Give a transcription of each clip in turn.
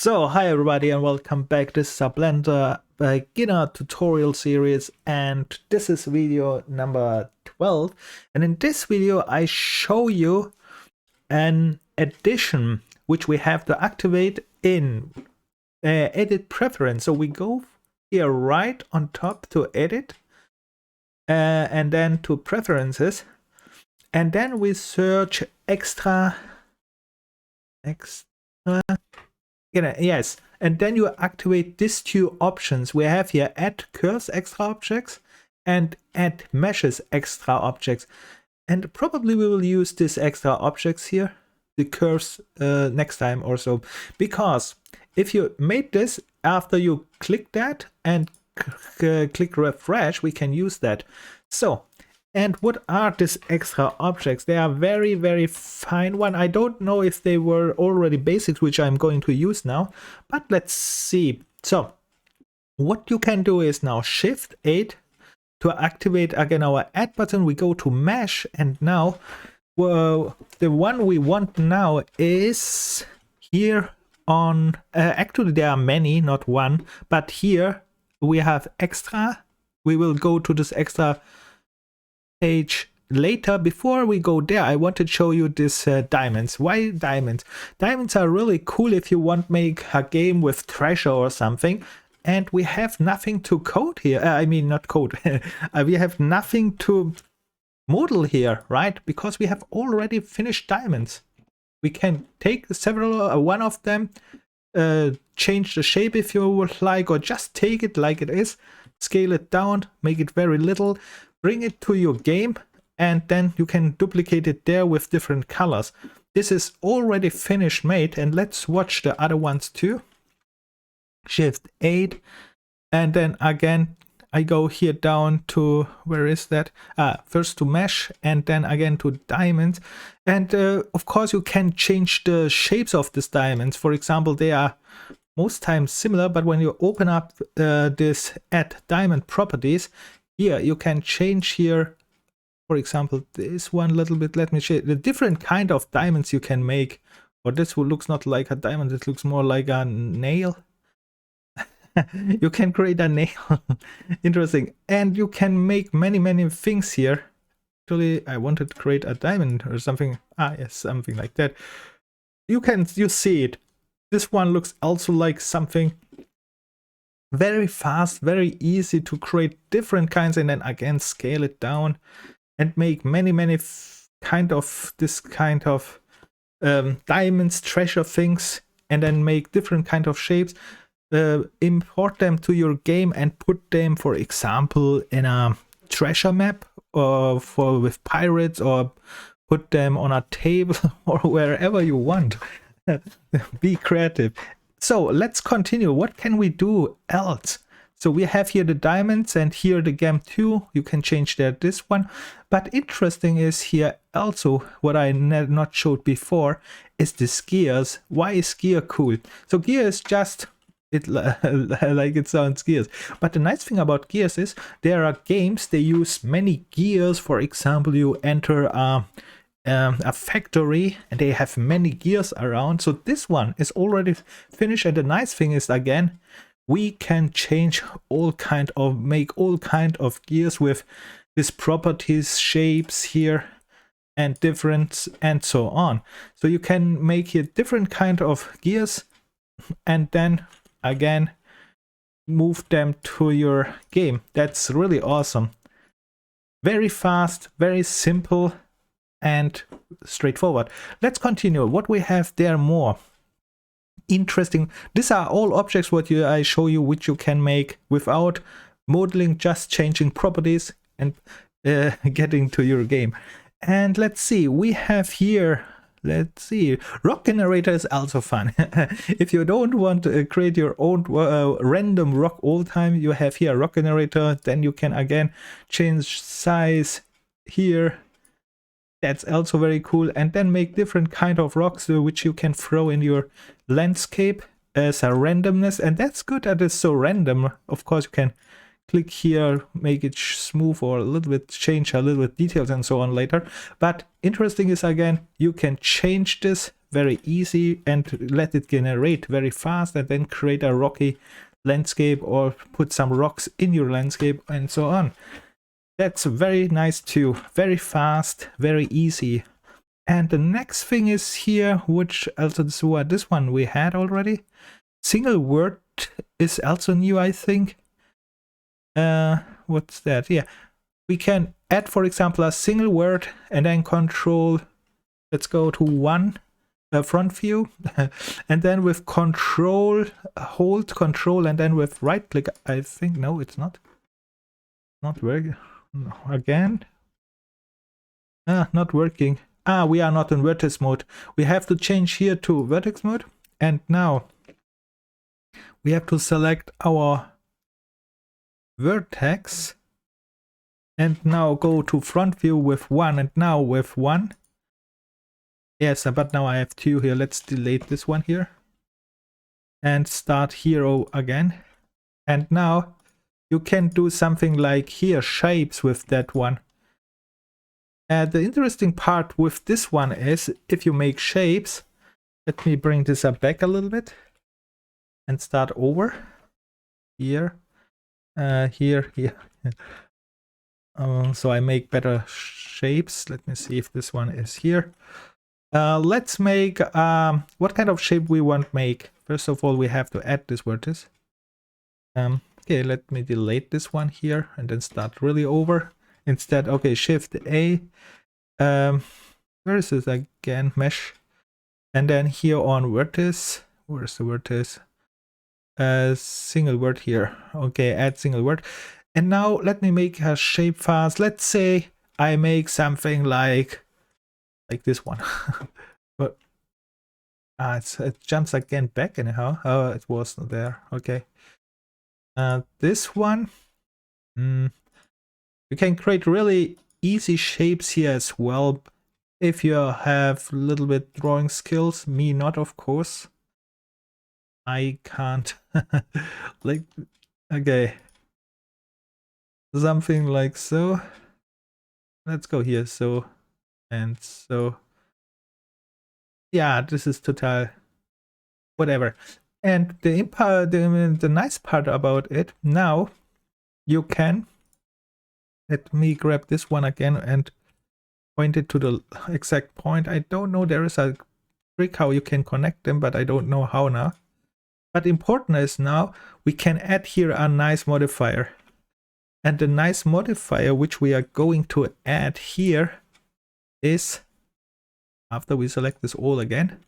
So, hi everybody and welcome back. This is a Blender beginner tutorial series and this is video number 12. And in this video I show you an addition which we have to activate in edit preference. So we go here right on top to edit and then to preferences, and then we search extra. Yes, and then you activate these two options. We have here add curves extra objects and add meshes extra objects. And probably we will use these extra objects here, the curves, next time or so. Because if you made this after you click that and click refresh, we can use that. So, and what are these extra objects? They are very, very fine one. I don't know if they were already basics, which I'm going to use now, but let's see. So what you can do is now Shift 8 to activate again our add button. We go to mesh, and now the one we want now is here on, actually there are many, not one, but here we have extra. We will go to this extra page later. Before we go there, I want to show you this diamonds. Why diamonds? Diamonds are really cool if you want to make a game with treasure or something, and we have nothing to code here. I mean, not code. We have nothing to model here, right? Because we have already finished diamonds. We can take several, one of them, change the shape if you would like, or just take it like it is, scale it down, make it very little, bring it to your game, and then you can duplicate it there with different colors. This is already finished made, and let's watch the other ones too. Shift 8, and then again I go here down to, where is that? First to mesh and then again to diamonds. And of course you can change the shapes of these diamonds. For example, they are most times similar, but when you open up this add diamond properties, here you can change here, for example, this one little bit. Let me show you the different kind of diamonds you can make. Or this one looks not like a diamond, it looks more like a nail. You can create a nail. Interesting. And you can make many things here. Actually, I wanted to create a diamond or something. Yes, something like that. You see it. This one looks also like something very fast, very easy to create different kinds, and then again scale it down and make many kind of this kind of diamonds, treasure things, and then make different kind of shapes. Import them to your game and put them, for example, in a treasure map or with pirates, or put them on a table or wherever you want. Be creative. So let's continue. What can we do else? So we have here the diamonds and here the gem 2. You can change this one. But interesting is here also what I not showed before is the gears. Why is gear cool? So gear is just like it sounds, gears. But the nice thing about gears is there are games they use many gears. For example, you enter a factory and they have many gears around. So this one is already finished, and the nice thing is again we can change make all kind of gears with these properties, shapes here and different and so on. So you can make here different kind of gears and then again move them to your game. That's really awesome. Very fast, very simple and straightforward. Let's continue. What we have there more interesting. These are all objects what I show you, which you can make without modeling, just changing properties and getting to your game. And let's see, we have here, let's see, rock generator is also fun. If you don't want to create your own random rock all the time, you have here a rock generator. Then you can again change size here. That's also very cool. And then make different kind of rocks which you can throw in your landscape as a randomness. And that's good that it's so random. Of course, you can click here, make it smooth or a little bit, change a little bit details and so on later. But interesting is, again, you can change this very easy and let it generate very fast and then create a rocky landscape or put some rocks in your landscape and so on. That's very nice too. Very fast, very easy. And the next thing is here, which also this one we had already. Single word is also new, I think. What's that? Yeah, we can add, for example, a single word and then control. Let's go to one front view, and then with control, hold control, and then with right click. I think no, it's not working. No, again. Not working. We are not in vertex mode. We have to change here to vertex mode, and now we have to select our vertex and now go to front view with one, and now with one. Yes, but now I have two here. Let's delete this one here and start here again. And now you can do something like here, shapes with that one. The interesting part with this one is if you make shapes, let me bring this up back a little bit and start over here. Here. So I make better shapes. Let me see if this one is here. Let's make what kind of shape we want to make. First of all, we have to add this vertex. Okay, let me delete this one here and then start really over. Instead, okay, Shift A. Where is this again? Mesh. And then here on vertex. Where's the vertex? Single word here. Okay, add single word. And now let me make a shape fast. Let's say I make something like this one. But it jumps again back anyhow. Oh, it was not there. Okay. This one. You can create really easy shapes here as well if you have a little bit drawing skills. Me not, of course. I can't. Like, okay, something like so. Let's go here, so and so. Yeah, this is total whatever. And the nice part about it, now you can, let me grab this one again and point it to the exact point. I don't know, there is a trick how you can connect them, but I don't know how now. But important is now we can add here a nice modifier. And the nice modifier which we are going to add here is, after we select this all again,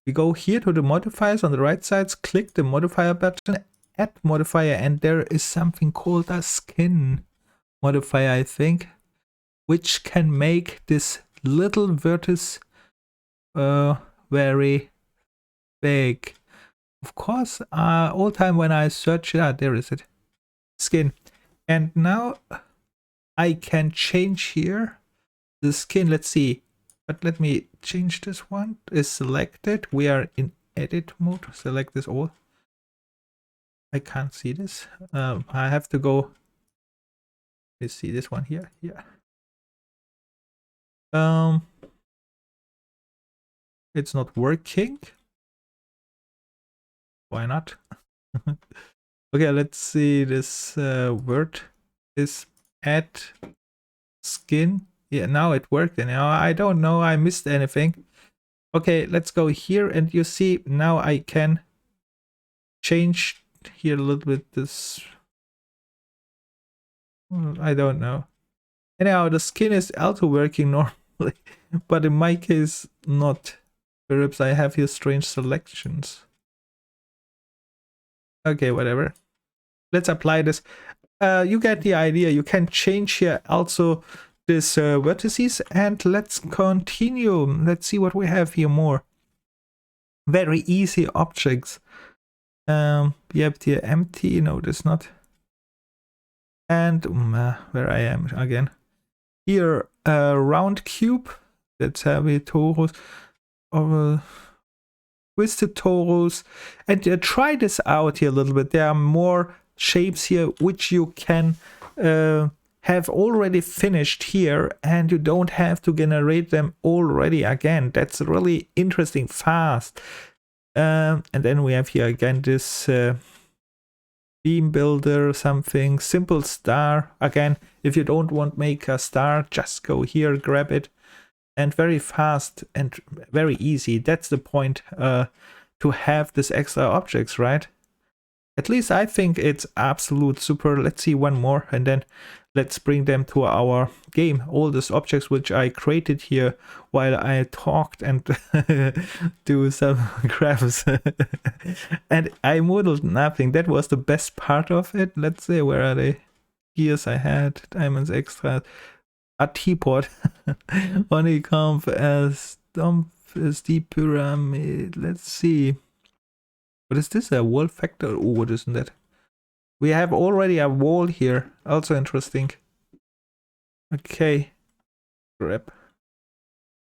we go here to the modifiers on the right side, click the modifier button, add modifier, and there is something called a skin modifier, I think, which can make this little vertex very big. Of course, all time when I search, there is it, skin. And now I can change here the skin. Let's see, but let me change this one. Is selected. We are in edit mode. Select this all. I can't see this. I have to go. Let's see this one here. Yeah. It's not working. Why not? Okay, let's see this word is add skin. Yeah, now it worked. And now I don't know, I missed anything. Okay, let's go here, and you see now I can change here a little bit this. I don't know. Anyhow, the skin is also working normally, but in my case not. Perhaps I have here strange selections. Okay, whatever. Let's apply this. You get the idea. You can change here also this vertices, and let's continue. Let's see what we have here more. Very easy objects. We have here empty. No, this not. And where I am again. Here, round cube. Let's have a torus. Twisted torus. And try this out here a little bit. There are more shapes here which you can have already finished here, and you don't have to generate them already again. That's really interesting, fast. And then we have here again this beam builder, something simple star. Again, if you don't want make a star, just go here, grab it, and very fast and very easy. That's the point, to have this extra objects, right? At least I think it's absolute super. Let's see one more, and then let's bring them to our game. All these objects which I created here while I talked and do some graphs. And I modeled nothing. That was the best part of it. Let's see, where are they? Gears I had, diamonds extra, a teapot, honeycomb, stump, steep pyramid. Let's see. What is this? A wall factor? Oh, what isn't that? We have already a wall here. Also interesting. Okay. Grab.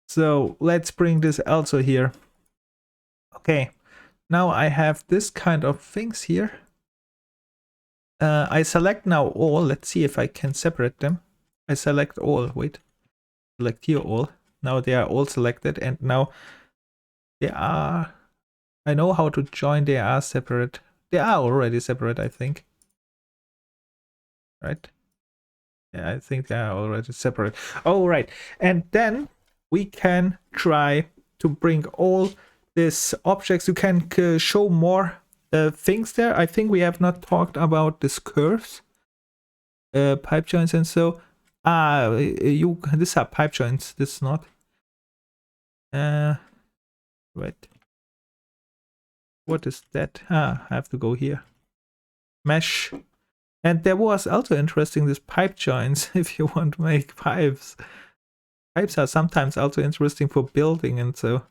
So let's bring this also here. Okay. Now I have this kind of things here. I select now all. Let's see if I can separate them. I select all. Wait. Select here all. Now they are all selected, and now they are... I know how to join. They are separate. They are already separate, I think. Right? Yeah, I think they are already separate. Oh, right. And then we can try to bring all these objects. You can show more things there. I think we have not talked about these curves, pipe joints, and so. These are pipe joints. This is not. Right. What is that? I have to go here. Mesh. And there was also interesting, this pipe joints, if you want to make pipes. Pipes are sometimes also interesting for building, and so.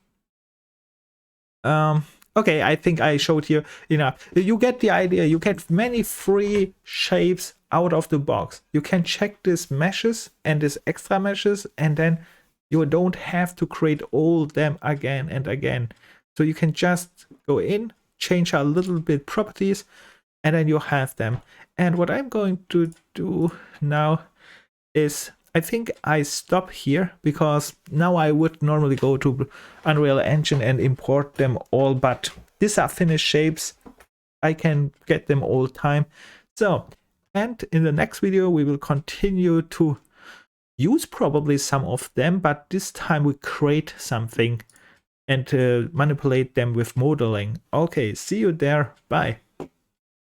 Okay, I think I showed here enough. You get the idea. You get many free shapes out of the box. You can check these meshes and these extra meshes, and then you don't have to create all them again and again. So you can just go in, change a little bit properties, and then you have them. And what I'm going to do now is, I think I stop here, because now I would normally go to Unreal Engine and import them all, but these are finished shapes. I can get them all time. So, and in the next video we will continue to use probably some of them, but this time we create something and manipulate them with modeling. Okay, see you there. Bye.